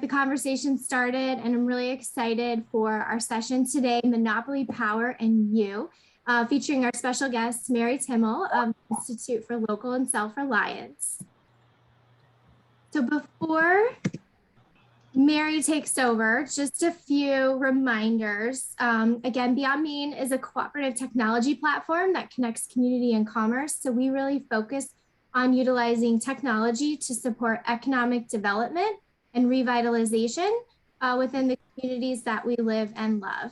conversation started, and I'm really excited for our session today, Monopoly Power and You, featuring our special guest, Mary Timmel of the Institute for Local and Self-Reliance. So before Mary takes over, just a few reminders. Again, Beyond Mean is a cooperative technology platform that connects community and commerce. So we really focus on utilizing technology to support economic development and revitalization within the communities that we live and love.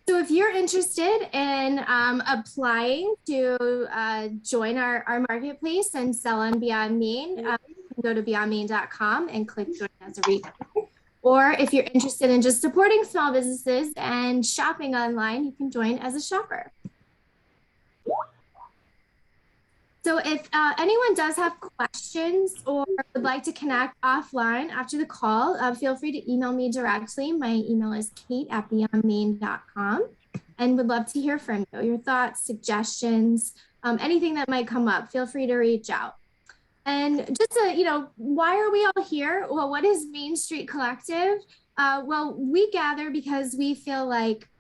So if you're interested in applying to join our marketplace and sell on Beyond Mean, you can go to beyondmean.com and click join as a retailer. Or if you're interested in just supporting small businesses and shopping online, you can join as a shopper. So if anyone does have questions or would like to connect offline after the call, feel free to email me directly. My email is kate@beyondmean.com, and would love to hear from you. Your thoughts, suggestions, anything that might come up, feel free to reach out. And just to, why are we all here? Well, what is Main Street Collective? Well, we gather because we feel like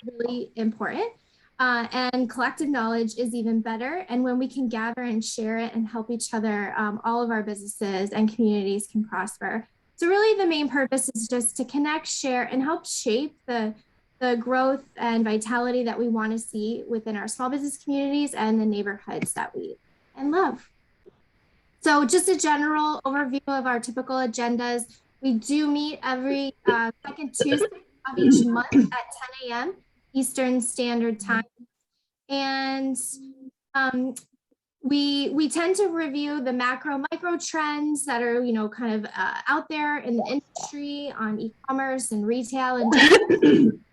really important. And collective knowledge is even better. And when we can gather and share it and help each other, all of our businesses and communities can prosper. So really the main purpose is just to connect, share, and help shape the growth and vitality that we want to see within our small business communities and the neighborhoods that we love. So just a general overview of our typical agendas. We do meet every second Tuesday of each month at 10 a.m. Eastern Standard Time. And we tend to review the macro micro trends that are, kind of out there in the industry on e-commerce and retail, and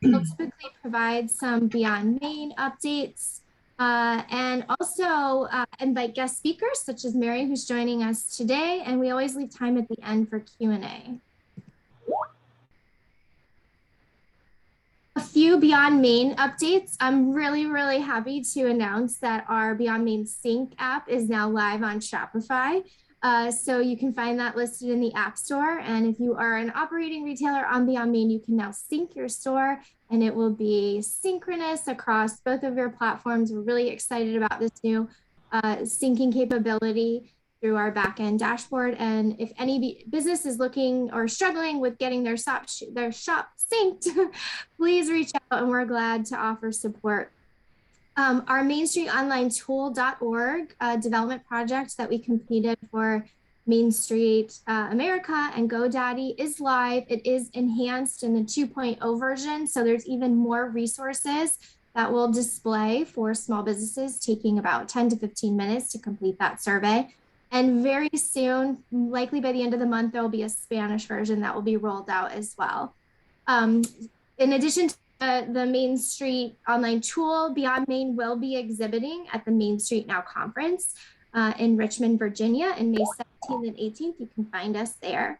we'll typically provide some Beyond Main updates and also invite guest speakers such as Mary, who's joining us today. And we always leave time at the end for Q&A. A few Beyond Main updates. I'm really, really happy to announce that our Beyond Main Sync app is now live on Shopify. So you can find that listed in the App Store. And if you are an operating retailer on Beyond Main, you can now sync your store and it will be synchronous across both of your platforms. We're really excited about this new syncing capability through our backend dashboard. And if any business is looking or struggling with getting their shop synced, please reach out and we're glad to offer support. Our Main Street Online Tool.org development project that we completed for Main Street America and GoDaddy is live. It is enhanced in the 2.0 version. So there's even more resources that will display for small businesses, taking about 10 to 15 minutes to complete that survey. And very soon, likely by the end of the month, there will be a Spanish version that will be rolled out as well. In addition to the Main Street online tool, Beyond Main will be exhibiting at the Main Street Now conference in Richmond, Virginia, in May 17th and 18th. You can find us there.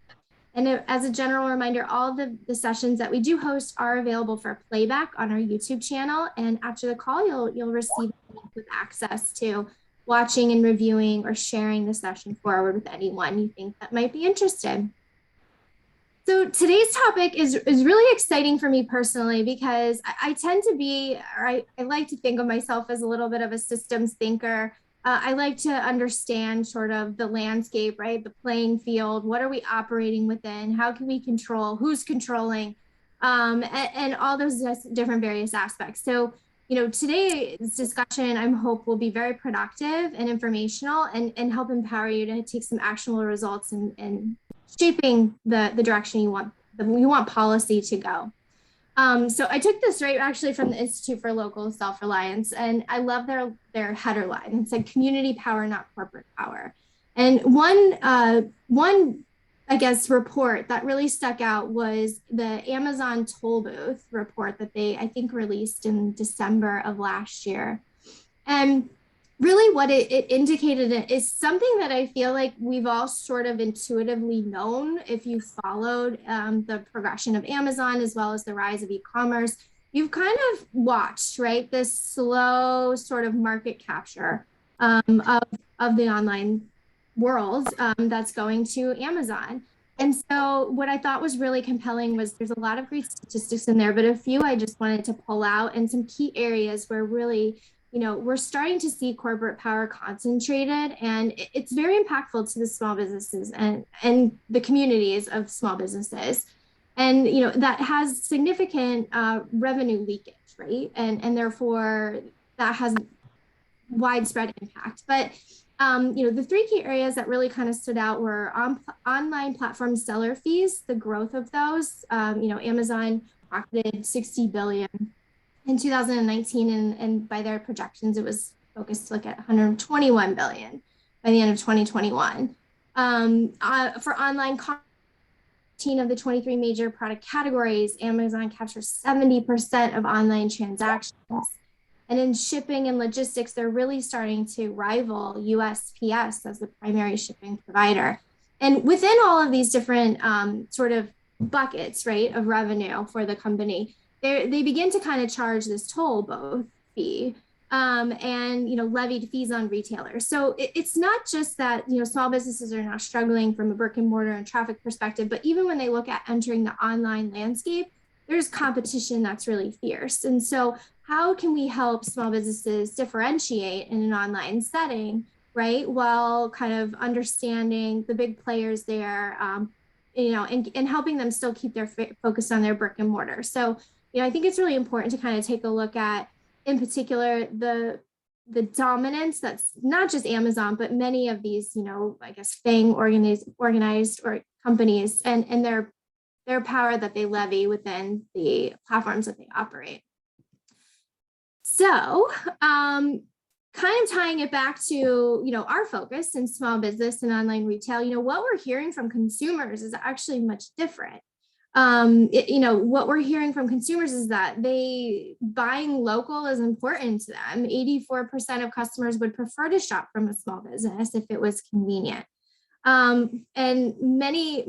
And as a general reminder, all of the sessions that we do host are available for playback on our YouTube channel. And after the call, you'll receive a link with access to watching and reviewing or sharing the session forward with anyone you think that might be interested. So today's topic is really exciting for me personally because I tend to be, or I like to think of myself as a little bit of a systems thinker. I like to understand sort of the landscape, right? The playing field. What are we operating within? How can we control? Who's controlling? And all those different various aspects. So, today's discussion, I hope, will be very productive and informational and help empower you to take some actionable results and shaping the direction you want policy to go. So I took this right actually from the Institute for Local Self-Reliance, and I love their header line. It said community power, not corporate power. And one I guess report that really stuck out was the Amazon toll booth report that they, I think, released in December of last year. And really what it indicated is something that I feel like we've all sort of intuitively known if you followed the progression of Amazon as well as the rise of e-commerce. you've kind of watched, right, this slow sort of market capture of the online world that's going to Amazon. And so what I thought was really compelling was there's a lot of great statistics in there, but a few I just wanted to pull out and some key areas where really, we're starting to see corporate power concentrated, and it's very impactful to the small businesses and the communities of small businesses. And, that has significant revenue leakage, right? And therefore that has widespread impact. But the three key areas that really kind of stood out were online platform seller fees, the growth of those. Amazon pocketed 60 billion in 2019, and by their projections, it was focused to look at 121 billion by the end of 2021. For online of the 23 major product categories, Amazon captures 70% of online transactions. And in shipping and logistics, they're really starting to rival USPS as the primary shipping provider. And within all of these different sort of buckets, right, of revenue for the company, they begin to kind of charge this toll booth fee and levied fees on retailers. So it's not just that small businesses are now struggling from a brick and mortar and traffic perspective, but even when they look at entering the online landscape, there's competition that's really fierce. And so how can we help small businesses differentiate in an online setting, right, while kind of understanding the big players there, and helping them still keep their focus on their brick and mortar. So I think it's really important to kind of take a look at, in particular, the dominance that's not just Amazon, but many of these, I guess, FANG organized or companies and their power that they levy within the platforms that they operate. So, kind of tying it back to, our focus in small business and online retail, what we're hearing from consumers is actually much different. What we're hearing from consumers is that buying local is important to them. 84% of customers would prefer to shop from a small business if it was convenient. And many,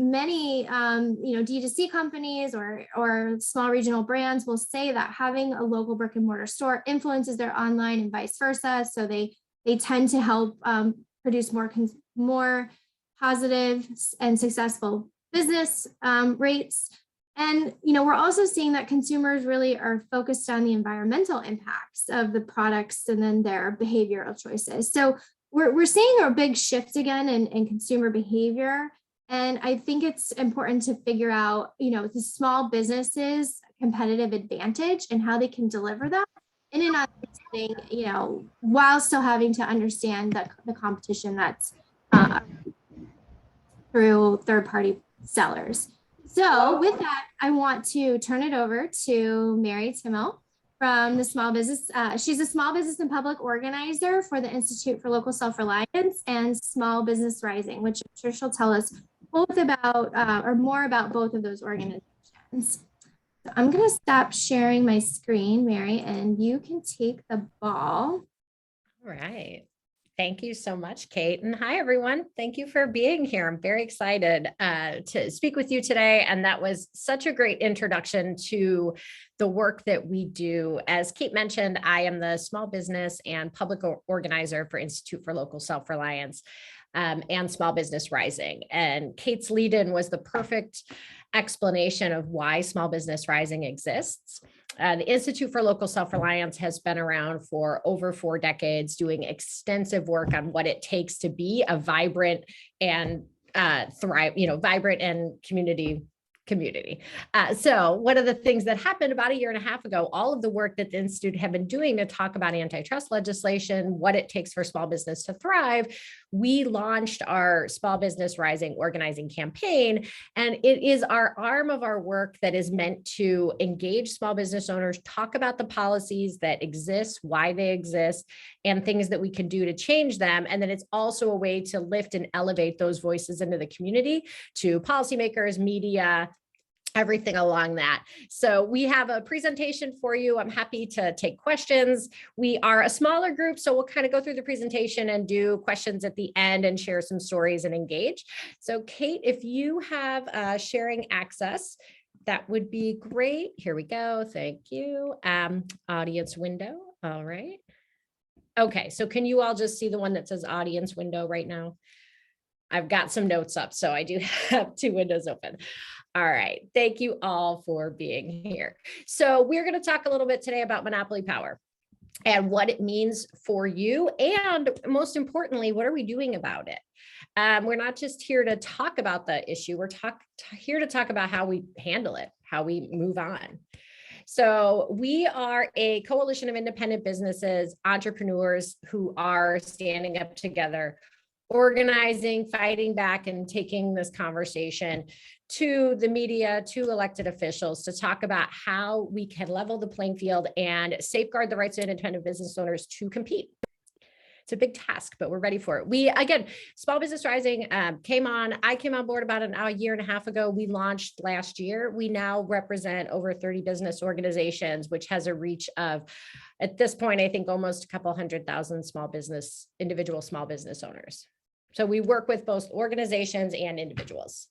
D2C companies or small regional brands will say that having a local brick and mortar store influences their online and vice versa. So they tend to help produce more positive and successful business rates. And, we're also seeing that consumers really are focused on the environmental impacts of the products and then their behavioral choices. So we're seeing a big shift again in consumer behavior. And I think it's important to figure out, the small businesses' competitive advantage and how they can deliver that in an online setting, while still having to understand the competition that's through third-party sellers. So with that, I want to turn it over to Mary Timmel from the small business. She's a small business and public organizer for the Institute for Local Self-Reliance and Small Business Rising, which I'm sure she'll tell us both about or more about both of those organizations. So I'm going to stop sharing my screen, Mary, and you can take the ball. All right. Thank you so much, Kate. And hi, everyone. Thank you for being here. I'm very excited to speak with you today. And that was such a great introduction to the work that we do. As Kate mentioned, I am the small business and public organizer for Institute for Local Self-Reliance and Small Business Rising. And Kate's lead-in was the perfect explanation of why Small Business Rising exists. The Institute for Local Self-Reliance has been around for over 4 decades, doing extensive work on what it takes to be a vibrant and vibrant and community. So one of the things that happened about 1.5 years ago, all of the work that the Institute had been doing to talk about antitrust legislation, what it takes for small business to thrive, we launched our Small Business Rising organizing campaign. And it is our arm of our work that is meant to engage small business owners, talk about the policies that exist, why they exist, and things that we can do to change them. And then it's also a way to lift and elevate those voices into the community to policymakers, media, everything along that. So we have a presentation for you. I'm happy to take questions. We are a smaller group, so we'll kind of go through the presentation and do questions at the end and share some stories and engage. So Kate, if you have sharing access, that would be great. Here we go. Thank you. Audience window. All right. Okay, so can you all just see the one that says audience window right now? I've got some notes up, so I do have two windows open. All right, thank you all for being here. So we're going to talk a little bit today about monopoly power and what it means for you. And most importantly, what are we doing about it? We're not just here to talk about the issue. We're here to talk about how we handle it, how we move on. So we are a coalition of independent businesses, entrepreneurs who are standing up together, organizing, fighting back, and taking this conversation to the media, to elected officials to talk about how we can level the playing field and safeguard the rights of independent business owners to compete. It's a big task, but we're ready for it. Again, Small Business Rising I came on board about a year and a half ago. We launched last year. We now represent over 30 business organizations, which has a reach of, at this point, I think almost a couple 100,000 individual small business owners. So we work with both organizations and individuals.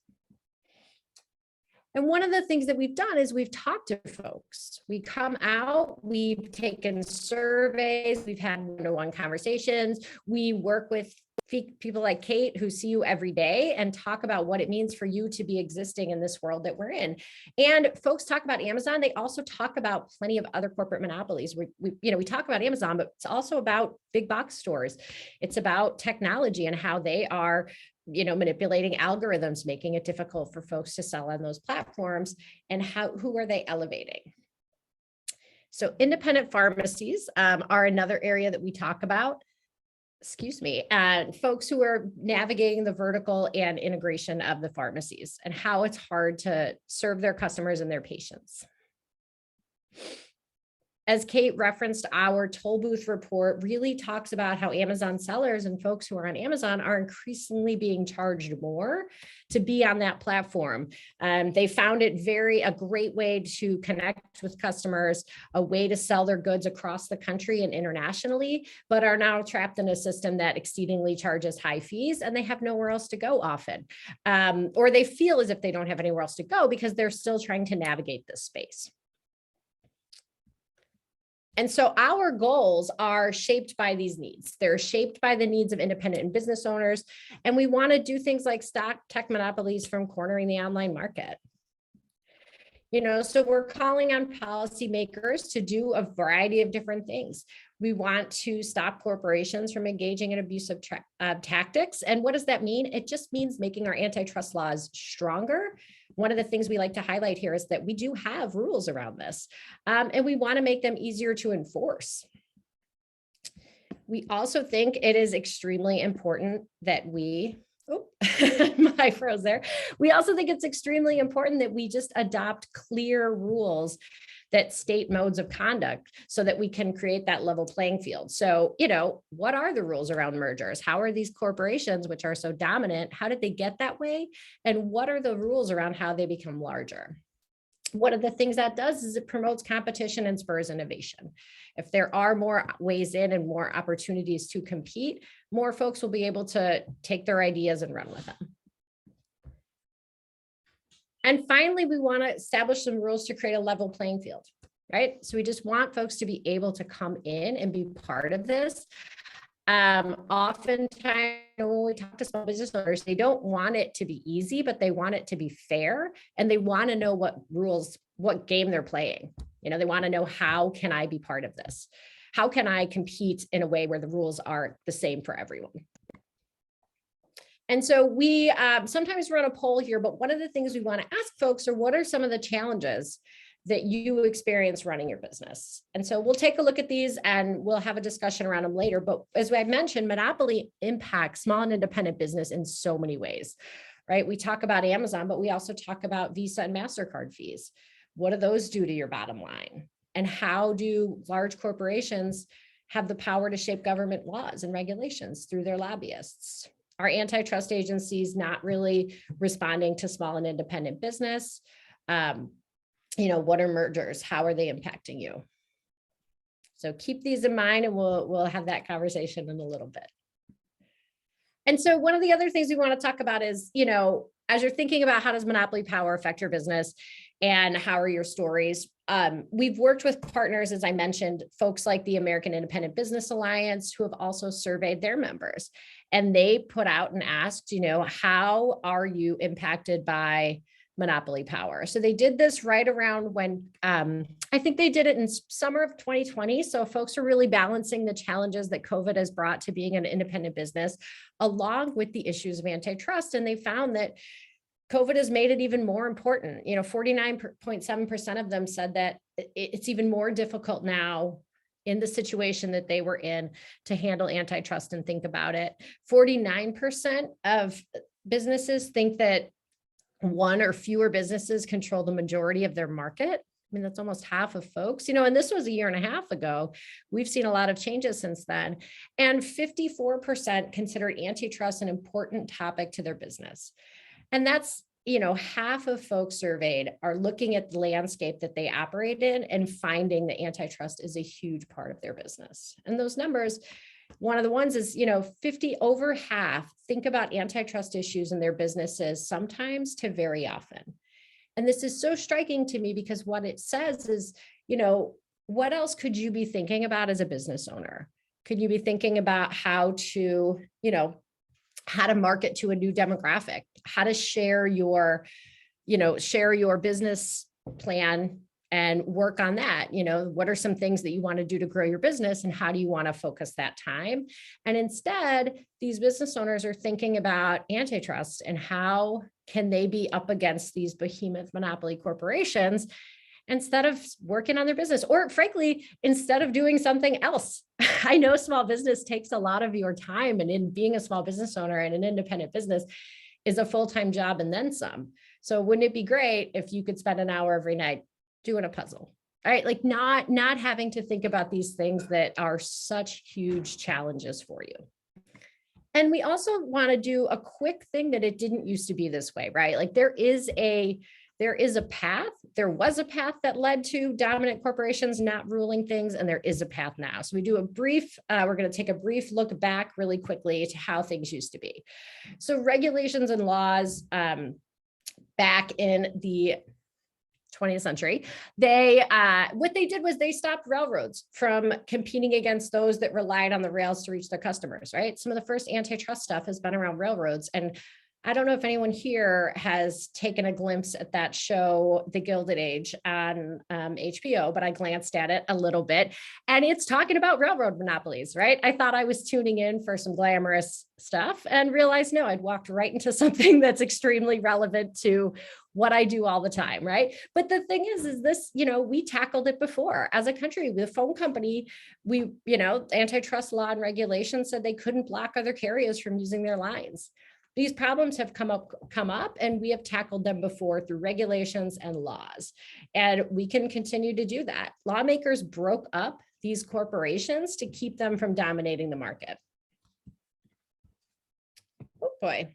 And one of the things that we've done is we've talked to folks. We come out, we've taken surveys, we've had one-on-one conversations. We work with people like Kate who see you every day and talk about what it means for you to be existing in this world that we're in. And folks talk about Amazon. They also talk about plenty of other corporate monopolies. We talk about Amazon, but it's also about big box stores. It's about technology and how they are manipulating algorithms, making it difficult for folks to sell on those platforms, and who are they elevating? So independent pharmacies are another area that we talk about. And folks who are navigating the vertical and integration of the pharmacies and how it's hard to serve their customers and their patients. As Kate referenced, our toll booth report really talks about how Amazon sellers and folks who are on Amazon are increasingly being charged more to be on that platform. They found it a great way to connect with customers, a way to sell their goods across the country and internationally, but are now trapped in a system that exceedingly charges high fees, and they have nowhere else to go often. Or they feel as if they don't have anywhere else to go because they're still trying to navigate this space. And so our goals are shaped by these needs. They're shaped by the needs of independent and business owners. And we want to do things like stop tech monopolies from cornering the online market. So we're calling on policymakers to do a variety of different things. We want to stop corporations from engaging in abusive tactics. And what does that mean? It just means making our antitrust laws stronger. One of the things we like to highlight here is that we do have rules around this, and we want to make them easier to enforce. We also think it is extremely important that I froze there. We also think it's extremely important that we just adopt clear rules that state modes of conduct so that we can create that level playing field. So, what are the rules around mergers? How are these corporations, which are so dominant, how did they get that way? And what are the rules around how they become larger? One of the things that does is it promotes competition and spurs innovation. If there are more ways in and more opportunities to compete, more folks will be able to take their ideas and run with them. And finally, we want to establish some rules to create a level playing field, right? So we just want folks to be able to come in and be part of this. Oftentimes, when we talk to small business owners, they don't want it to be easy, but they want it to be fair. And they want to know what game they're playing. They want to know, how can I be part of this? How can I compete in a way where the rules are the same for everyone? And so we sometimes run a poll here, but one of the things we want to ask folks are, what are some of the challenges that you experience running your business? And so we'll take a look at these and we'll have a discussion around them later. But as I mentioned, monopoly impacts small and independent business in so many ways, right? We talk about Amazon, but we also talk about Visa and MasterCard fees. What do those do to your bottom line? And how do large corporations have the power to shape government laws and regulations through their lobbyists? Are antitrust agencies not really responding to small and independent business? What are mergers? How are they impacting you? So keep these in mind, and we'll have that conversation in a little bit. And so one of the other things we want to talk about is, as you're thinking about how does monopoly power affect your business, and how are your stories? We've worked with partners, as I mentioned, folks like the American Independent Business Alliance, who have also surveyed their members. And they put out and asked, how are you impacted by monopoly power? So they did this right around when, I think they did it in summer of 2020. So folks are really balancing the challenges that COVID has brought to being an independent business, along with the issues of antitrust. And they found that COVID has made it even more important. 49.7% of them said that it's even more difficult now in the situation that they were in to handle antitrust and think about it. 49% of businesses think that one or fewer businesses control the majority of their market. I mean, that's almost half of folks, and this was a year and a half ago. We've seen a lot of changes since then. And 54% considered antitrust an important topic to their business. And that's, half of folks surveyed are looking at the landscape that they operate in and finding that antitrust is a huge part of their business. And those numbers, one of the ones is, over half think about antitrust issues in their businesses, sometimes to very often. And this is so striking to me because what it says is, what else could you be thinking about as a business owner? Could you be thinking about how to market to a new demographic, how to share your business plan and work on that? What are some things that you want to do to grow your business and how do you want to focus that time? And instead, these business owners are thinking about antitrust and how can they be up against these behemoth monopoly corporations instead of working on their business, or frankly, instead of doing something else. I know small business takes a lot of your time, and in being a small business owner and an independent business is a full-time job and then some. So wouldn't it be great if you could spend an hour every night doing a puzzle, right? Like not having to think about these things that are such huge challenges for you. And we also want to do a quick thing that it didn't used to be this way, right? Like there was a path that led to dominant corporations not ruling things, and there is a path now. So we do we're going to take a brief look back really quickly to how things used to be. So regulations and laws back in the 20th century, what they did was they stopped railroads from competing against those that relied on the rails to reach their customers, right? Some of the first antitrust stuff has been around railroads. And I don't know if anyone here has taken a glimpse at that show, The Gilded Age, on HBO, but I glanced at it a little bit, and it's talking about railroad monopolies, right? I thought I was tuning in for some glamorous stuff and realized, no, I'd walked right into something that's extremely relevant to what I do all the time, right? But the thing is this, we tackled it before as a country. The phone company, antitrust law and regulation said they couldn't block other carriers from using their lines. These problems have come up, and we have tackled them before through regulations and laws. And we can continue to do that. Lawmakers broke up these corporations to keep them from dominating the market. Oh boy.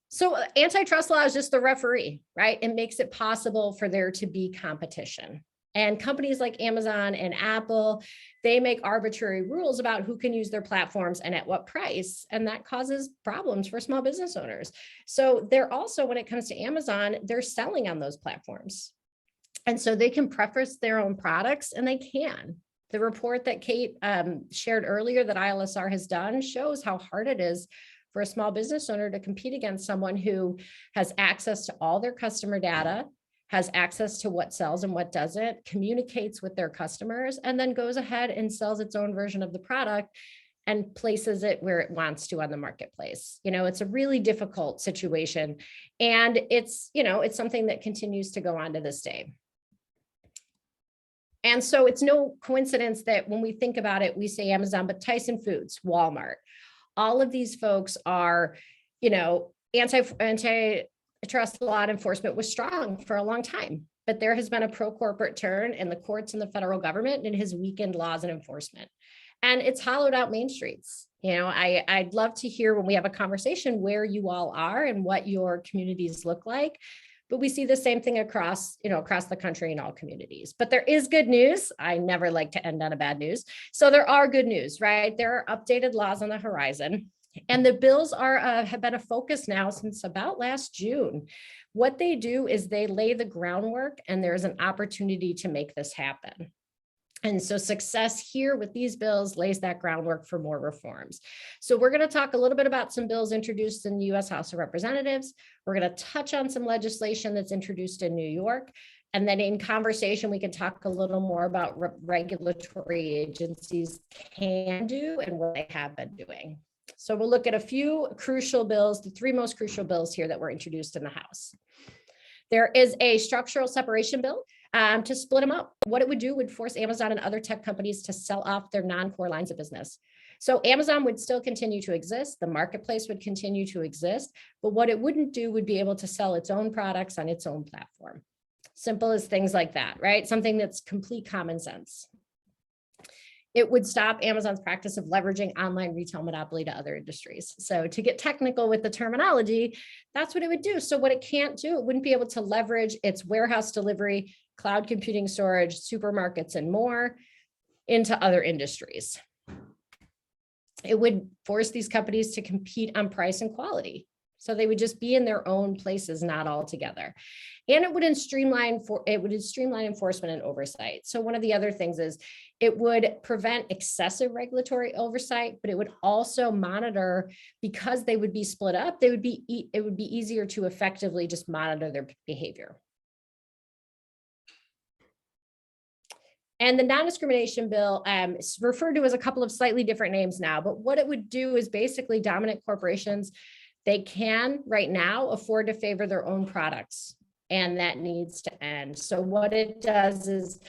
So antitrust law is just the referee, right? It makes it possible for there to be competition. And companies like Amazon and Apple, they make arbitrary rules about who can use their platforms and at what price. And that causes problems for small business owners. So they're also, when it comes to Amazon, they're selling on those platforms. And so they can preface their own products, and they can. The report that Kate shared earlier that ILSR has done shows how hard it is for a small business owner to compete against someone who has access to all their customer data, has access to what sells and what doesn't, communicates with their customers, and then goes ahead and sells its own version of the product and places it where it wants to on the marketplace. It's a really difficult situation. And it's something that continues to go on to this day. And so it's no coincidence that when we think about it, we say Amazon, but Tyson Foods, Walmart, all of these folks are, antitrust law and enforcement was strong for a long time, but there has been a pro-corporate turn in the courts and the federal government, and it has weakened laws and enforcement. And it's hollowed out main streets. I'd love to hear when we have a conversation where you all are and what your communities look like. But we see the same thing across the country in all communities. But there is good news. I never like to end on a bad news. So there are good news, right? There are updated laws on the horizon. And the bills have been a focus now since about last June. What they do is they lay the groundwork, and there's an opportunity to make this happen. And so success here with these bills lays that groundwork for more reforms. So we're going to talk a little bit about some bills introduced in the U.S. House of Representatives. We're going to touch on some legislation that's introduced in New York. And then in conversation, we can talk a little more about what regulatory agencies can do and what they have been doing. So we'll look at a few crucial bills, the three most crucial bills here that were introduced in the House. There is a structural separation bill to split them up. What it would do would force Amazon and other tech companies to sell off their non-core lines of business. So Amazon would still continue to exist. The marketplace would continue to exist. But what it wouldn't do would be able to sell its own products on its own platform. Simple as things like that, right? Something that's complete common sense. It would stop Amazon's practice of leveraging online retail monopoly to other industries. So to get technical with the terminology, that's what it would do. So what it can't do, it wouldn't be able to leverage its warehouse delivery, cloud computing storage, supermarkets, and more into other industries. It would force these companies to compete on price and quality. So they would just be in their own places, not all together. And it would streamline enforcement and oversight. So one of the other things is it would prevent excessive regulatory oversight, but it would also monitor, because they would be split up, it would be easier to effectively just monitor their behavior. And the non-discrimination bill is referred to as a couple of slightly different names now, but what it would do is basically dominant corporations, they can right now afford to favor their own products, and that needs to end. So what it does is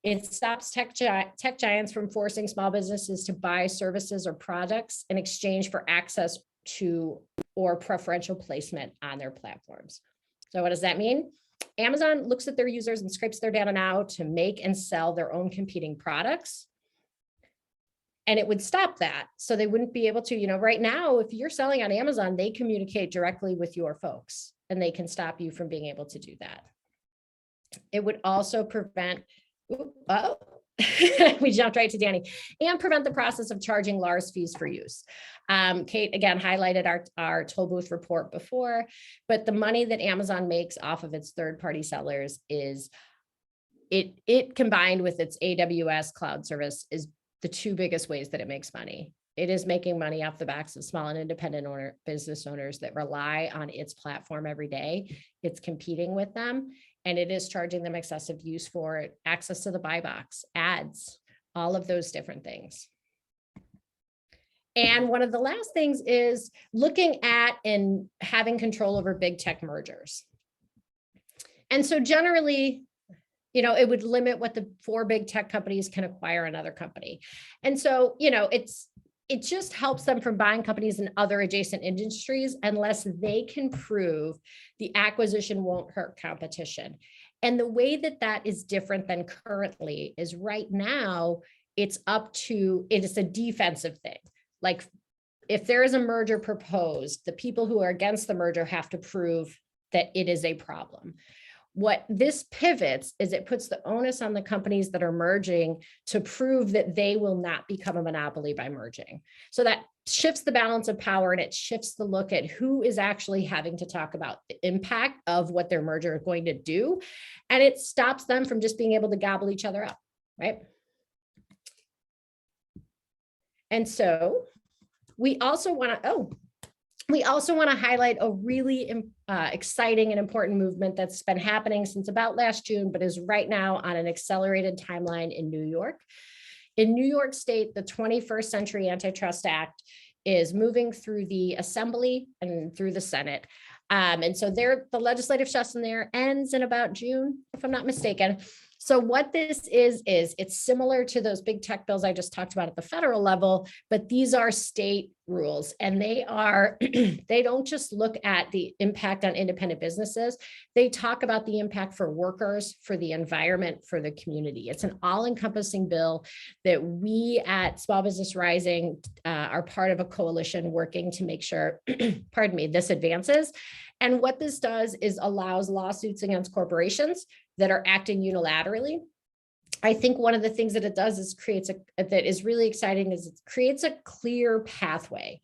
it stops tech giants from forcing small businesses to buy services or products in exchange for access to or preferential placement on their platforms. So what does that mean? Amazon looks at their users and scrapes their data now to make and sell their own competing products. And it would stop that. So they wouldn't be able to, right now, if you're selling on Amazon, they communicate directly with your folks, and they can stop you from being able to do that. It would also prevent, we jumped right to Danny, and prevent the process of charging Lars fees for use. Kate, again, highlighted our toll booth report before, but the money that Amazon makes off of its third-party sellers is, it combined with its AWS cloud service is the two biggest ways that it makes money. It is making money off the backs of small and independent business owners that rely on its platform every day. It's competing with them, and it is charging them excessive use for it, access to the buy box, ads, all of those different things. And one of the last things is looking at and having control over big tech mergers. And so generally, it would limit what the 4 big tech companies can acquire another company. And so, it just helps them from buying companies in other adjacent industries unless they can prove the acquisition won't hurt competition. And the way that that is different than currently is right now, it is a defensive thing. Like if there is a merger proposed, the people who are against the merger have to prove that it is a problem. What this pivots is it puts the onus on the companies that are merging to prove that they will not become a monopoly by merging. So that shifts the balance of power, and it shifts the look at who is actually having to talk about the impact of what their merger is going to do. And it stops them from just being able to gobble each other up, right? And so we also want to highlight a really exciting and important movement that's been happening since about last June, but is right now on an accelerated timeline in New York. In New York State, the 21st Century Antitrust Act is moving through the Assembly and through the Senate. And so the legislative session there ends in about June, if I'm not mistaken. So what this is it's similar to those big tech bills I just talked about at the federal level, but these are state rules, and they don't just look at the impact on independent businesses. They talk about the impact for workers, for the environment, for the community. It's an all-encompassing bill that we at Small Business Rising are part of a coalition working to make sure, this advances. And what this does is allows lawsuits against corporations that are acting unilaterally. I think one of the things that it does is that is really exciting is it creates a clear pathway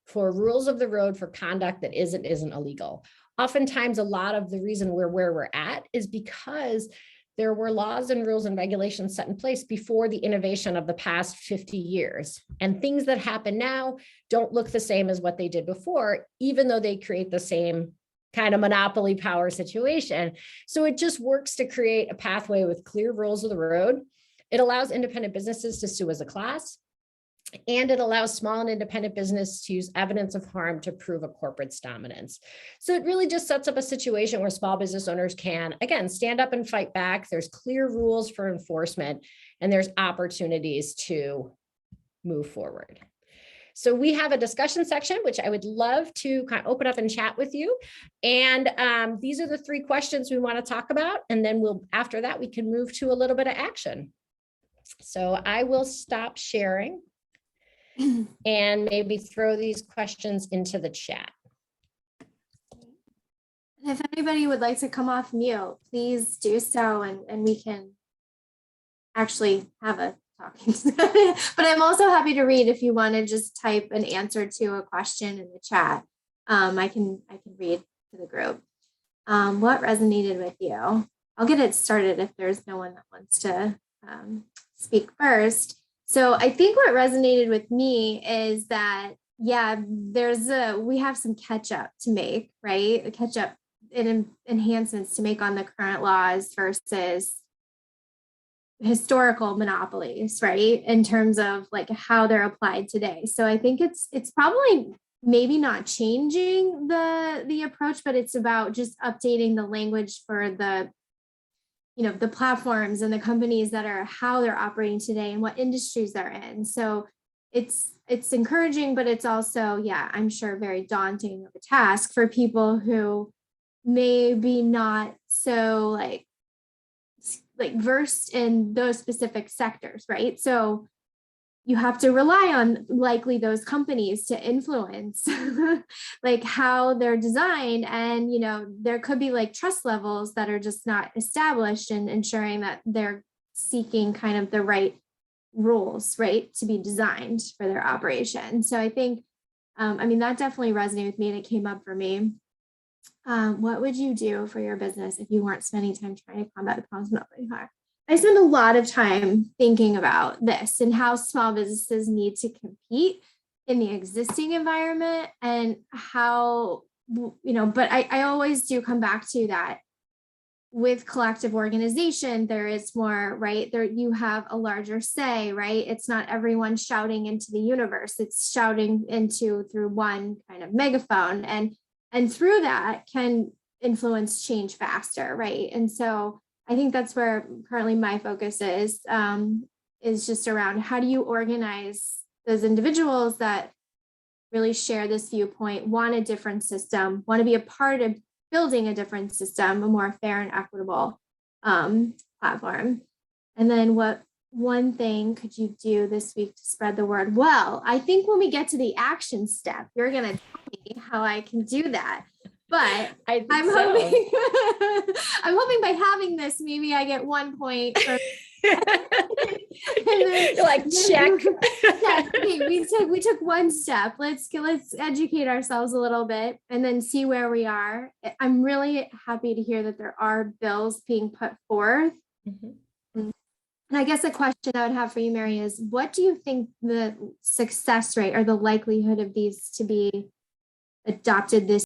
for rules of the road for conduct that isn't illegal. Oftentimes, a lot of the reason we're where we're at is because there were laws and rules and regulations set in place before the innovation of the past 50 years. And things that happen now don't look the same as what they did before, even though they create the same kind of monopoly power situation. So it just works to create a pathway with clear rules of the road. It allows independent businesses to sue as a class, and it allows small and independent business to use evidence of harm to prove a corporate's dominance. So it really just sets up a situation where small business owners can, again, stand up and fight back. There's clear rules for enforcement, and there's opportunities to move forward. So we have a discussion section, which I would love to kind of open up and chat with you. And these are the 3 questions we want to talk about. And then after that, we can move to a little bit of action. So I will stop sharing and maybe throw these questions into the chat. If anybody would like to come off mute, please do so, and we can actually have a talking. But I'm also happy to read if you want to just type an answer to a question in the chat. I can read to the group. What resonated with you? I'll get it started if there's no one that wants to speak first. So I think what resonated with me is that, yeah, we have some catch up to make, right? Catch up and enhancements to make on the current laws versus historical monopolies, right? In terms of like how they're applied today. So I think it's probably maybe not changing the approach, but it's about just updating the language for the platforms and the companies that are how they're operating today and what industries they're in. So it's encouraging, but it's also, yeah, I'm sure very daunting of a task for people who maybe not so like versed in those specific sectors, right? So you have to rely on likely those companies to influence like how they're designed. And, there could be like trust levels that are just not established, and ensuring that they're seeking kind of the right rules, right, to be designed for their operation. So I think, that definitely resonated with me, and it came up for me. What would you do for your business if you weren't spending time trying to combat the problems not really hard? I spend a lot of time thinking about this and how small businesses need to compete in the existing environment, and how, but I always do come back to that with collective organization, there is more, right? There you have a larger say, right? It's not everyone shouting into the universe. It's shouting through one kind of megaphone, and through that can influence change faster, right? And so I think that's where currently my focus is just around how do you organize those individuals that really share this viewpoint, want a different system, want to be a part of building a different system, a more fair and equitable platform. And then what one thing could you do this week to spread the word? Well, I think when we get to the action step, you're going to tell me how I can do that. But I'm hoping I'm hoping by having this, maybe I get 1 point. And then, you're like, check. Okay, we took one step. Let's educate ourselves a little bit and then see where we are. I'm really happy to hear that there are bills being put forth. Mm-hmm. And I guess a question I would have for you, Mary, is what do you think the success rate or the likelihood of these to be adopted this